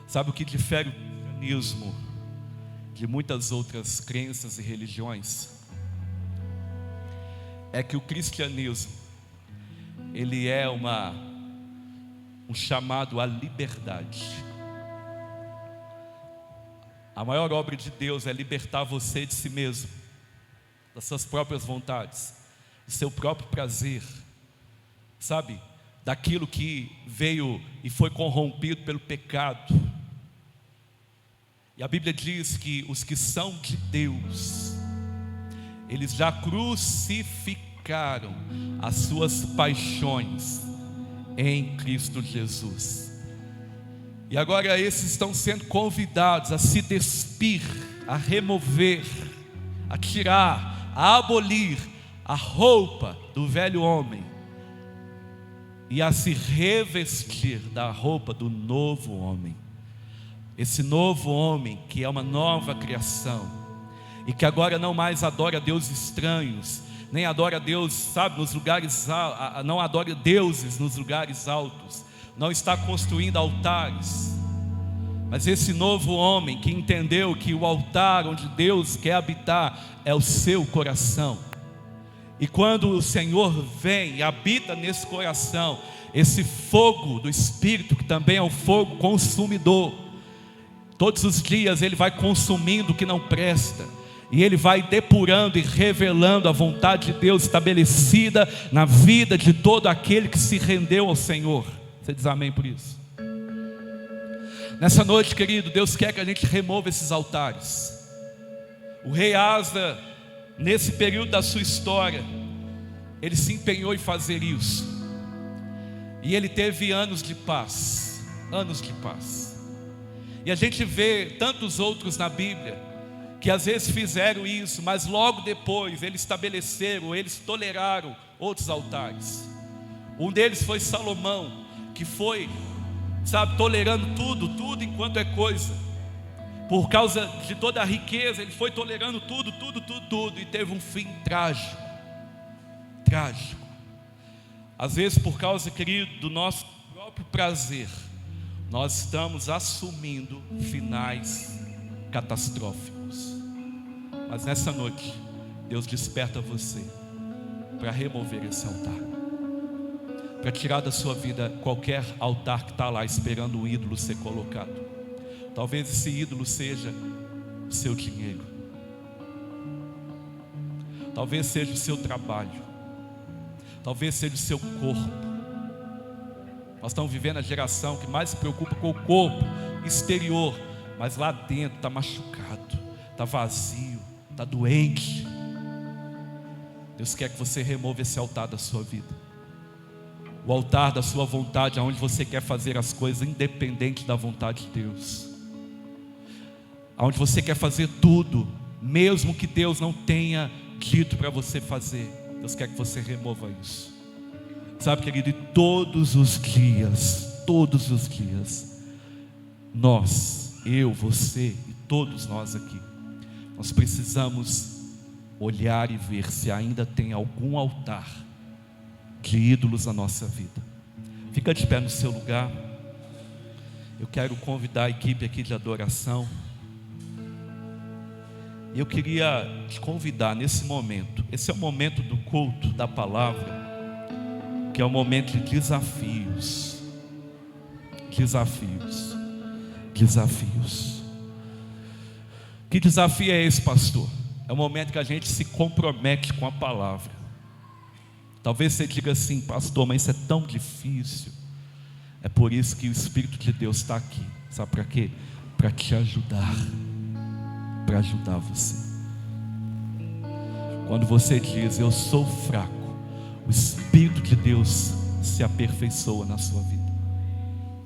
Sabe o que difere o cristianismo de muitas outras crenças e religiões? É que o cristianismo, ele é um chamado à liberdade. A maior obra de Deus é libertar você de si mesmo, das suas próprias vontades, do seu próprio prazer, sabe, daquilo que veio e foi corrompido pelo pecado. E a Bíblia diz que os que são de Deus, eles já crucificaram as suas paixões em Cristo Jesus. E agora esses estão sendo convidados a se despir, a remover, a tirar, a abolir a roupa do velho homem e a se revestir da roupa do novo homem. Esse novo homem que é uma nova criação e que agora não mais adora deuses estranhos, nem adora Deus, sabe, nos lugares, não adora deuses nos lugares altos, não está construindo altares. Mas esse novo homem que entendeu que o altar onde Deus quer habitar é o seu coração. E quando o Senhor vem e habita nesse coração, esse fogo do Espírito, que também é um fogo consumidor, todos os dias ele vai consumindo o que não presta, E Ele vai depurando e revelando a vontade de Deus estabelecida na vida de todo aquele que se rendeu ao Senhor. Você diz amém por isso? Nessa noite, querido, Deus quer que a gente remova esses altares. O rei Asa, nesse período da sua história, ele se empenhou em fazer isso. E ele teve anos de paz. Anos de paz. E a gente vê tantos outros na Bíblia que às vezes fizeram isso, mas logo depois eles estabeleceram, eles toleraram outros altares. Um deles foi Salomão, que foi, tolerando tudo enquanto é coisa. Por causa de toda a riqueza, ele foi tolerando tudo, e teve um fim trágico. Trágico. Às vezes, por causa, querido, do nosso próprio prazer, nós estamos assumindo finais catastróficos. Mas nessa noite, Deus desperta você para remover esse altar, para tirar da sua vida qualquer altar que está lá esperando um ídolo ser colocado. Talvez esse ídolo seja o seu dinheiro, talvez seja o seu trabalho, talvez seja o seu corpo. Nós estamos vivendo a geração que mais se preocupa com o corpo exterior, mas lá dentro está machucado, está vazio, está doente. Deus quer que você remova esse altar da sua vida, o altar da sua vontade, onde você quer fazer as coisas independente da vontade de Deus, onde você quer fazer tudo, mesmo que Deus não tenha dito para você fazer. Deus quer que você remova isso. Sabe, querido, e todos os dias, nós, eu, você e todos nós aqui, nós precisamos olhar e ver se ainda tem algum altar de ídolos na nossa vida. Fica de pé no seu lugar. Eu quero convidar a equipe aqui de adoração. E eu queria te convidar nesse momento. Esse é o momento do culto da palavra, que é um momento de desafios. Desafios. Que desafio é esse, pastor? É o momento que a gente se compromete com a palavra. Talvez você diga assim: pastor, mas isso é tão difícil. É por isso que o Espírito de Deus está aqui. Sabe para quê? Para te ajudar, para ajudar você. Quando você diz: eu sou fraco, o Espírito de Deus se aperfeiçoa na sua vida.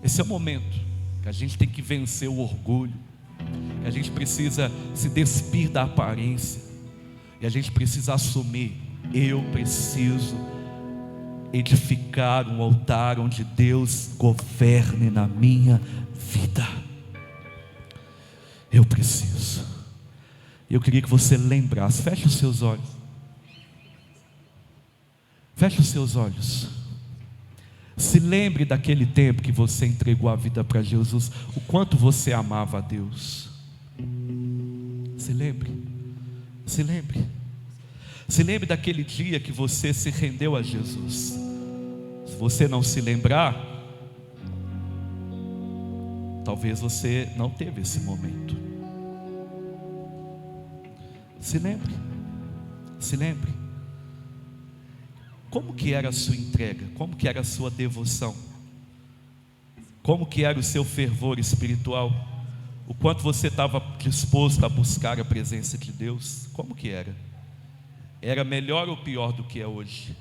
Esse é o momento que a gente tem que vencer o orgulho, que a gente precisa se despir da aparência, e a gente precisa assumir: eu preciso edificar um altar onde Deus governe na minha vida. Eu preciso. Eu queria que você lembrasse. Feche os seus olhos. Feche os seus olhos. Se lembre daquele tempo que você entregou a vida para Jesus, o quanto você amava a Deus. Se lembre. Se lembre. Se lembre daquele dia que você se rendeu a Jesus. Se você não se lembrar, talvez você não teve esse momento. Se lembre. Se lembre. Como que era a sua entrega? Como que era a sua devoção? Como que era o seu fervor espiritual? O quanto você estava disposto a buscar a presença de Deus? Como que era? Era melhor ou pior do que é hoje?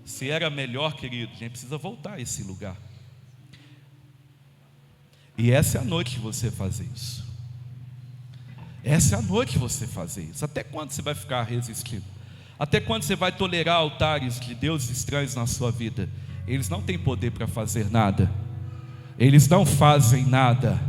Se era melhor, querido, a gente precisa voltar a esse lugar. E essa é a noite de você fazer isso. Essa é a noite de você fazer isso. Até quando você vai ficar resistindo? Até quando você vai tolerar altares de deuses estranhos na sua vida? Eles não têm poder para fazer nada. Eles não fazem nada.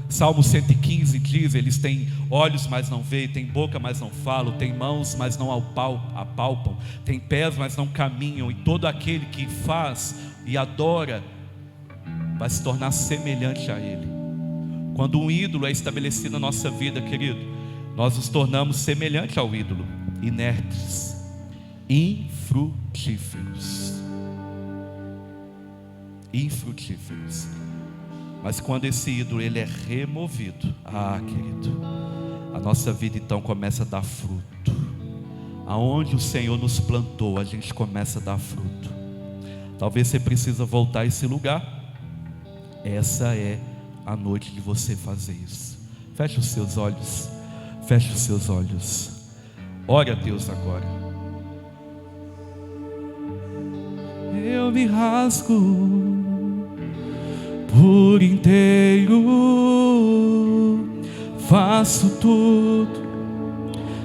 Salmo 115 diz: eles têm olhos, mas não veem, têm boca, mas não falam, têm mãos, mas não apalpam, têm pés, mas não caminham. E todo aquele que faz e adora vai se tornar semelhante a ele. Quando um ídolo é estabelecido na nossa vida, querido, nós nos tornamos semelhante ao ídolo, inertes, infrutíferos. Mas quando esse ídolo ele é removido, querido, a nossa vida então começa a dar fruto. Aonde o Senhor nos plantou, a gente começa a dar fruto. Talvez você precisa voltar a esse lugar. Essa é a noite de você fazer isso. Feche os seus olhos. Feche os seus olhos. Ore a Deus agora. Eu me rasgo por inteiro, faço tudo,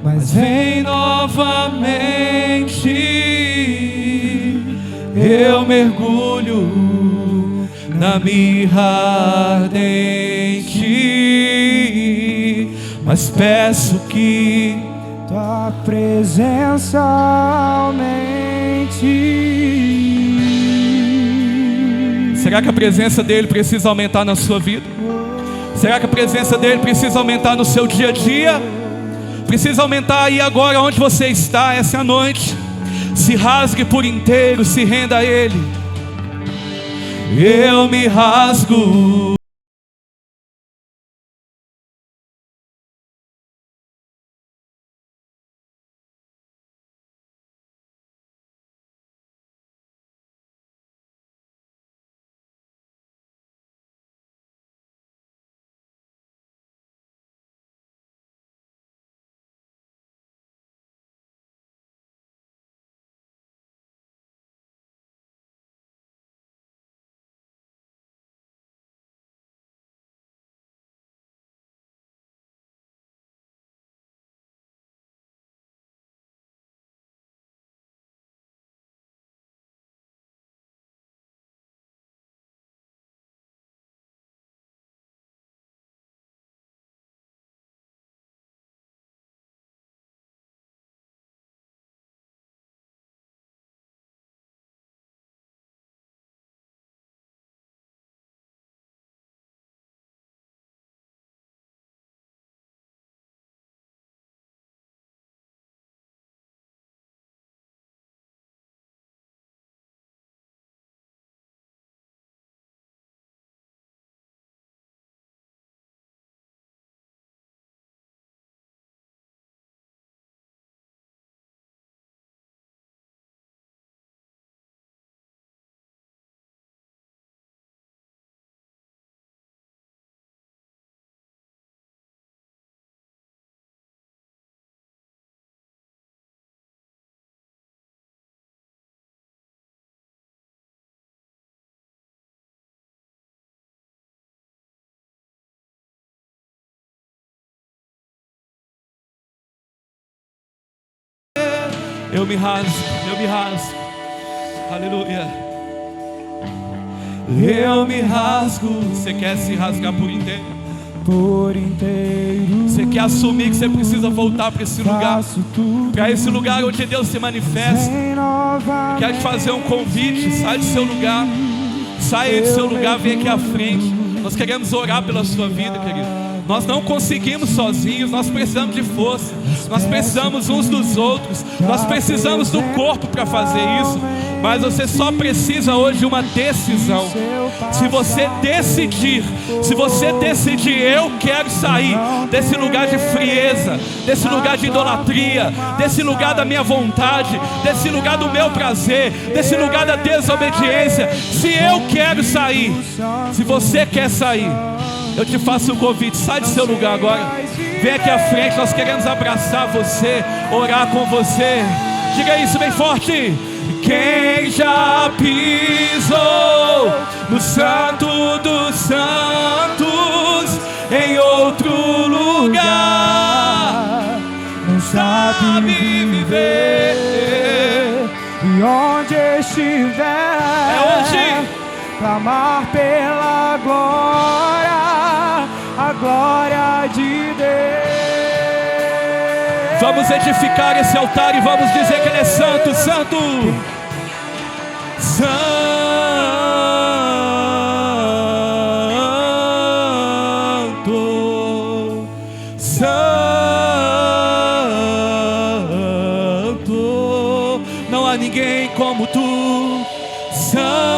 mas vem novamente. Eu mergulho na mirra ardente, mas peço que tua presença aumente. Será que a presença dele precisa aumentar na sua vida? Será que a presença dele precisa aumentar no seu dia a dia? Precisa aumentar aí agora onde você está, essa noite. Se rasgue por inteiro, se renda a ele. Eu me rasgo. Eu me rasgo, eu me rasgo. Aleluia. Eu me rasgo. Você quer se rasgar por inteiro? Por inteiro. Você quer assumir que você precisa voltar para esse lugar, para esse lugar onde Deus se manifesta. Quer te fazer um convite. Sai do seu lugar. Saia do seu lugar, vem aqui à frente. Nós queremos orar pela sua vida, querido. Nós não conseguimos sozinhos, nós precisamos de força. Nós precisamos uns dos outros. Nós precisamos do corpo para fazer isso. Mas você só precisa hoje de uma decisão. Se você decidir, eu quero sair desse lugar de frieza, desse lugar de idolatria, desse lugar da minha vontade, desse lugar do meu prazer, desse lugar da desobediência. Se eu quero sair, se você quer sair, eu te faço um convite. Sai do seu lugar agora. Vem aqui à frente. Nós queremos abraçar você, orar com você. Diga isso bem forte. Quem já pisou no Santo dos Santos, em outro lugar, não sabe viver. E onde estiver, é hoje, clamar pela glória, a glória de Deus. Vamos edificar esse altar e vamos dizer que Ele é santo, santo, santo, santo. Não há ninguém como tu, santo.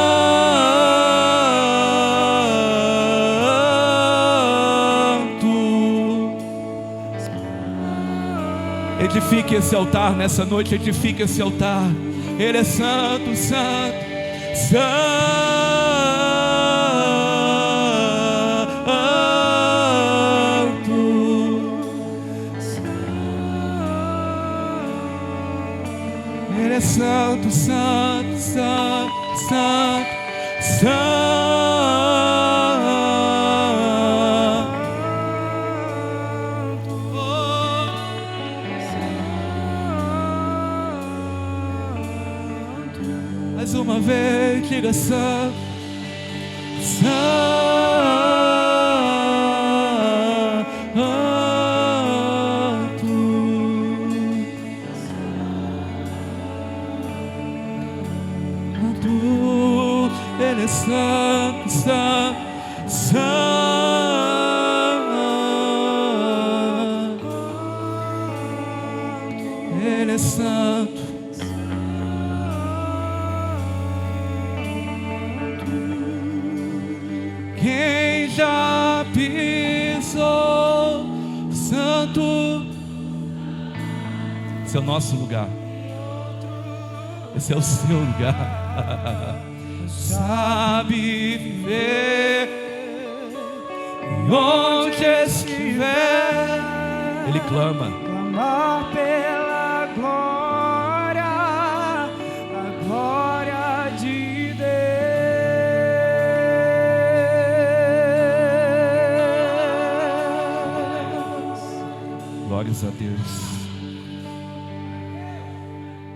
Edifique esse altar nessa noite, edifique esse altar. Ele é santo, santo, Ele é santo, santo, santo, santo, santo. Mais uma vez, diga santo, santo. Ele é santo, santo, santo. Ele é santo. Quem já pisou santo? Esse é o nosso lugar. Esse é o seu lugar. Sabe viver e onde estiver, ele clama, clamar pela glória, a glória de Deus. Glórias a Deus.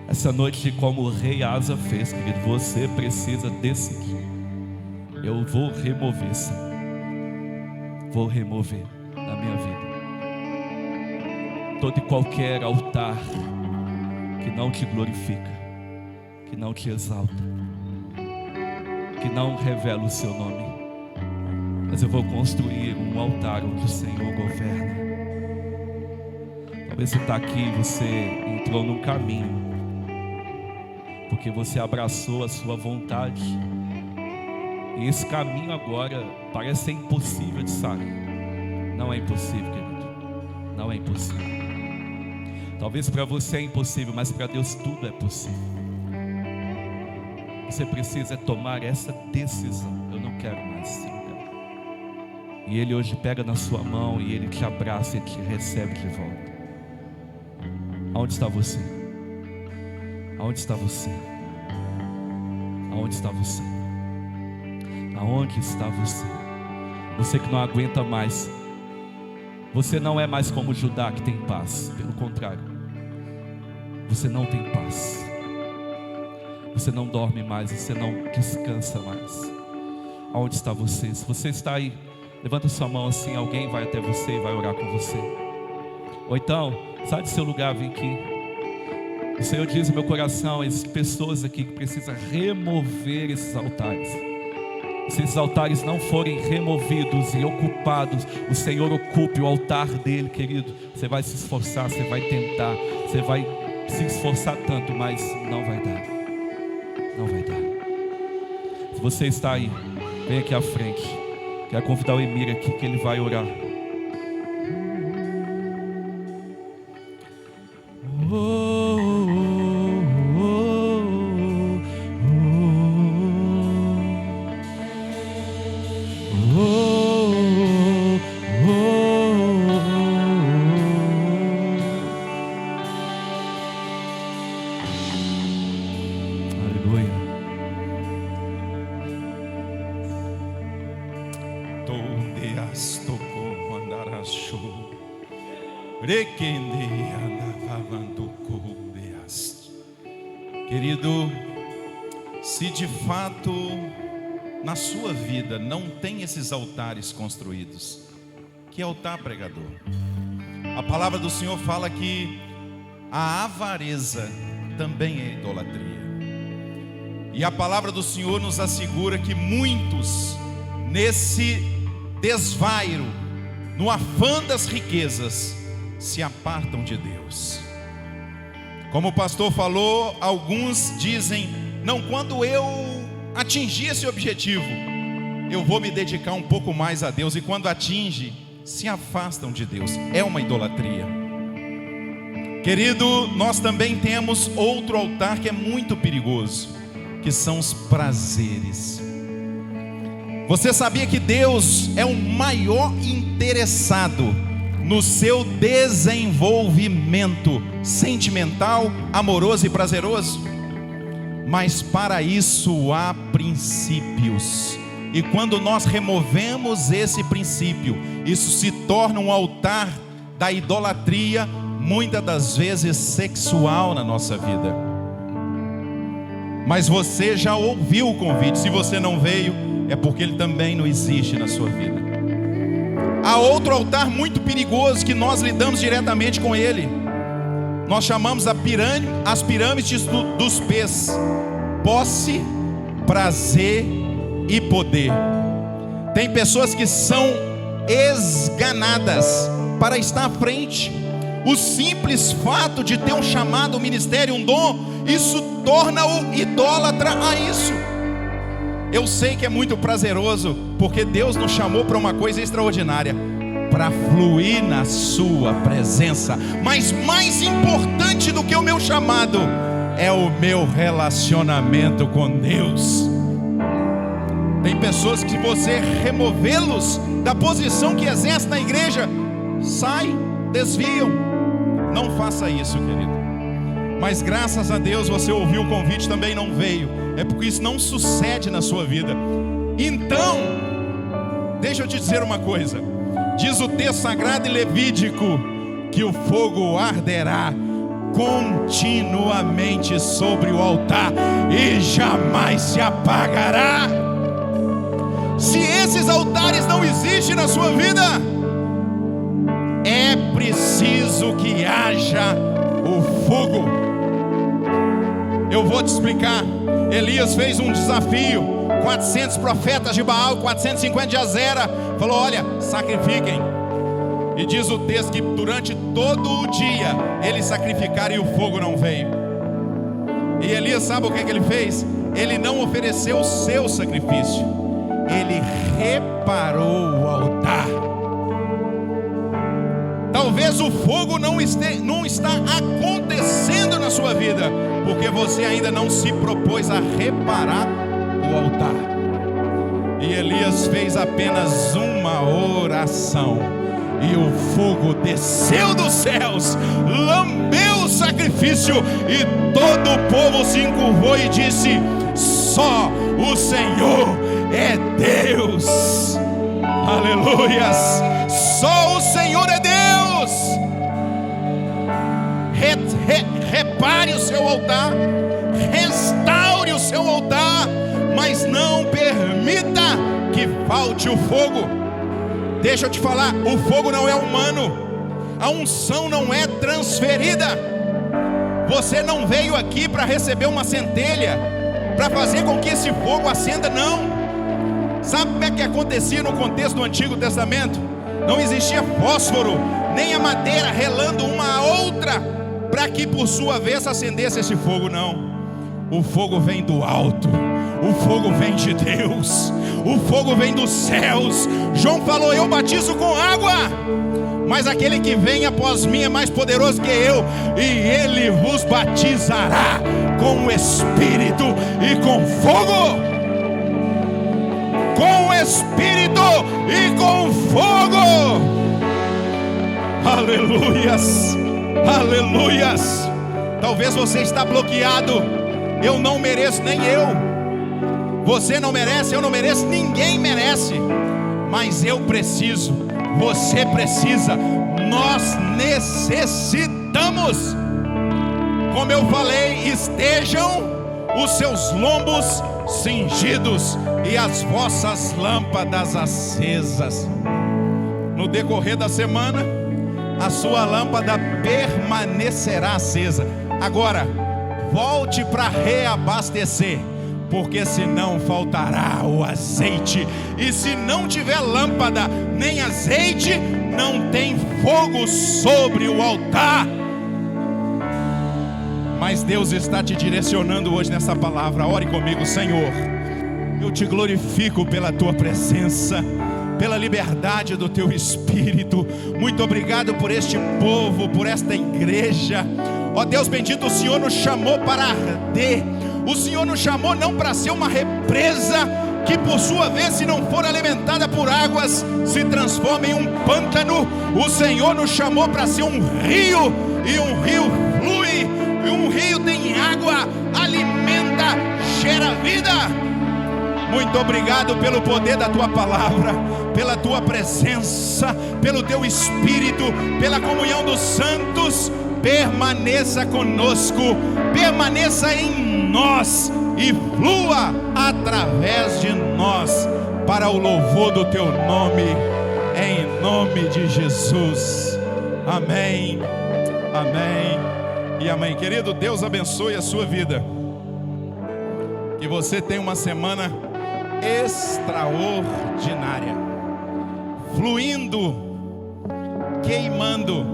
Essa noite, como o rei Asa fez, querido, você precisa decidir. Eu vou remover, sim. Vou remover na minha vida todo e qualquer altar que não te glorifica, que não te exalta, que não revela o seu nome. Mas eu vou construir um altar onde o Senhor governa. Talvez você está aqui, você entrou num caminho porque você abraçou a sua vontade, e esse caminho agora parece ser impossível de sair. Não é impossível, querido, não é impossível. Talvez para você é impossível, mas para Deus tudo é possível. Você precisa tomar essa decisão. Eu não quero mais esse lugar. E Ele hoje pega na sua mão e Ele te abraça e te recebe de volta. Aonde está você? Aonde está você? Aonde está você? Aonde está você? Você que não aguenta mais. Você não é mais como Judá que tem paz. Pelo contrário, você não tem paz. Você não dorme mais, você não descansa mais. Aonde está você? Se você está aí, levanta sua mão assim, alguém vai até você e vai orar com você. Ou então, sai do seu lugar, vem aqui. O Senhor diz no meu coração, existem pessoas aqui que precisam remover esses altares. Se esses altares não forem removidos e ocupados, o Senhor ocupe o altar dele, querido. Você vai se esforçar, você vai tentar, você vai se esforçar tanto, mas não vai dar. Não vai dar. Se você está aí, vem aqui à frente. Quero convidar o Emir aqui, que ele vai orar. Querido, se de fato na sua vida não tem esses altares construídos, que altar, pregador? A palavra do Senhor fala que a avareza também é idolatria. E a palavra do Senhor nos assegura que muitos, nesse desvairo, no afã das riquezas, se apartam de Deus. Como o pastor falou, alguns dizem: não, quando eu atingir esse objetivo, eu vou me dedicar um pouco mais a Deus. E quando atinge, se afastam de Deus. É uma idolatria. Querido, nós também temos outro altar que é muito perigoso, que são os prazeres. Você sabia que Deus é o maior interessado no seu desenvolvimento sentimental, amoroso e prazeroso? Mas para isso há princípios. E quando nós removemos esse princípio, isso se torna um altar da idolatria, muitas das vezes sexual na nossa vida. Mas você já ouviu o convite. Se você não veio, é porque ele também não existe na sua vida. Há outro altar muito perigoso que nós lidamos diretamente com ele. Nós chamamos as pirâmides dos P's: posse, prazer e poder. Tem pessoas que são esganadas para estar à frente. O simples fato de ter um chamado, um ministério, um dom, isso torna-o idólatra a isso. Eu sei que é muito prazeroso, porque Deus nos chamou para uma coisa extraordinária, para fluir na sua presença. Mas mais importante do que o meu chamado é o meu relacionamento com Deus. Tem pessoas que, se você removê-los da posição que exerce na igreja, saem, desviam. Não faça isso, querido. Mas graças a Deus você ouviu o convite, também não veio. É porque isso não sucede na sua vida. Então, deixa eu te dizer uma coisa. Diz o texto sagrado em Levítico que o fogo arderá continuamente sobre o altar e jamais se apagará. Se esses altares não existem na sua vida, é preciso que haja o fogo. Eu vou te explicar. Elias fez um desafio, 400 profetas de Baal, 450 de Azera. Falou: olha, sacrifiquem. E diz o texto que durante todo o dia eles sacrificaram e o fogo não veio. E Elias, sabe o que ele fez? Ele não ofereceu o seu sacrifício, ele reparou o altar. Talvez o fogo não está acontecendo na sua vida, porque você ainda não se propôs a reparar o altar. E Elias fez apenas uma oração, e o fogo desceu dos céus, lambeu o sacrifício, e todo o povo se encurvou e disse: só o Senhor é Deus. Aleluias. Só o Senhor é Deus. Repare o seu altar, restaure o seu altar, mas não permita que falte o fogo. Deixa eu te falar, o fogo não é humano, a unção não é transferida. Você não veio aqui para receber uma centelha, para fazer com que esse fogo acenda, não. Sabe como é que acontecia no contexto do Antigo Testamento? Não existia fósforo, nem a madeira relando uma a outra, para que por sua vez acendesse esse fogo, não. O fogo vem do alto, o fogo vem de Deus, o fogo vem dos céus. João falou: eu batizo com água, mas aquele que vem após mim é mais poderoso que eu, e ele vos batizará com o Espírito e com fogo. Com o Espírito e com fogo. Aleluias, aleluias. Talvez você está bloqueado. Eu não mereço, nem eu. Você não merece, eu não mereço, ninguém merece. Mas eu preciso, você precisa, nós necessitamos. Como eu falei, estejam os seus lombos cingidos e as vossas lâmpadas acesas. No decorrer da semana, a sua lâmpada permanecerá acesa. Agora, volte para reabastecer, porque senão faltará o azeite. E se não tiver lâmpada nem azeite, não tem fogo sobre o altar. Mas Deus está te direcionando hoje nessa palavra. Ore comigo. Senhor, eu te glorifico pela tua presença, pela liberdade do teu Espírito. Muito obrigado por este povo, por esta igreja. Ó Deus bendito, o Senhor nos chamou para arder. O Senhor nos chamou não para ser uma represa, que por sua vez, se não for alimentada por águas, se transforma em um pântano. O Senhor nos chamou para ser um rio, e um rio flui, e um rio tem água, alimenta, gera vida. Muito obrigado pelo poder da tua palavra, pela tua presença, pelo teu Espírito, pela comunhão dos santos. Permaneça conosco, permaneça em nós e flua através de nós, para o louvor do teu nome, em nome de Jesus. Amém, amém e amém. Querido, Deus abençoe a sua vida, que você tenha uma semana extraordinária, fluindo, queimando,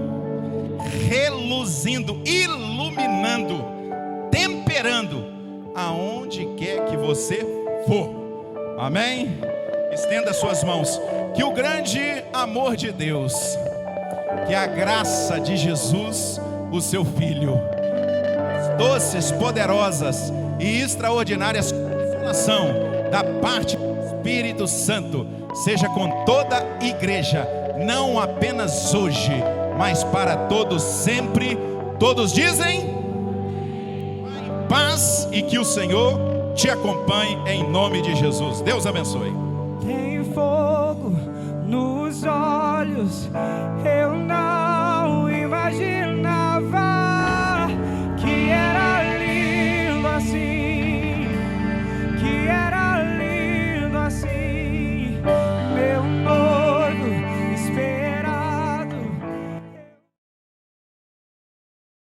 reluzindo, iluminando, temperando aonde quer que você for. Amém? Estenda suas mãos. Que o grande amor de Deus, que a graça de Jesus, o seu Filho, doces, poderosas e extraordinárias consolação da parte do Espírito Santo seja com toda a igreja, não apenas hoje, mas para todos sempre. Todos dizem: vai em paz, e que o Senhor te acompanhe em nome de Jesus. Deus abençoe. Tem fogo nos olhos, eu não imagino.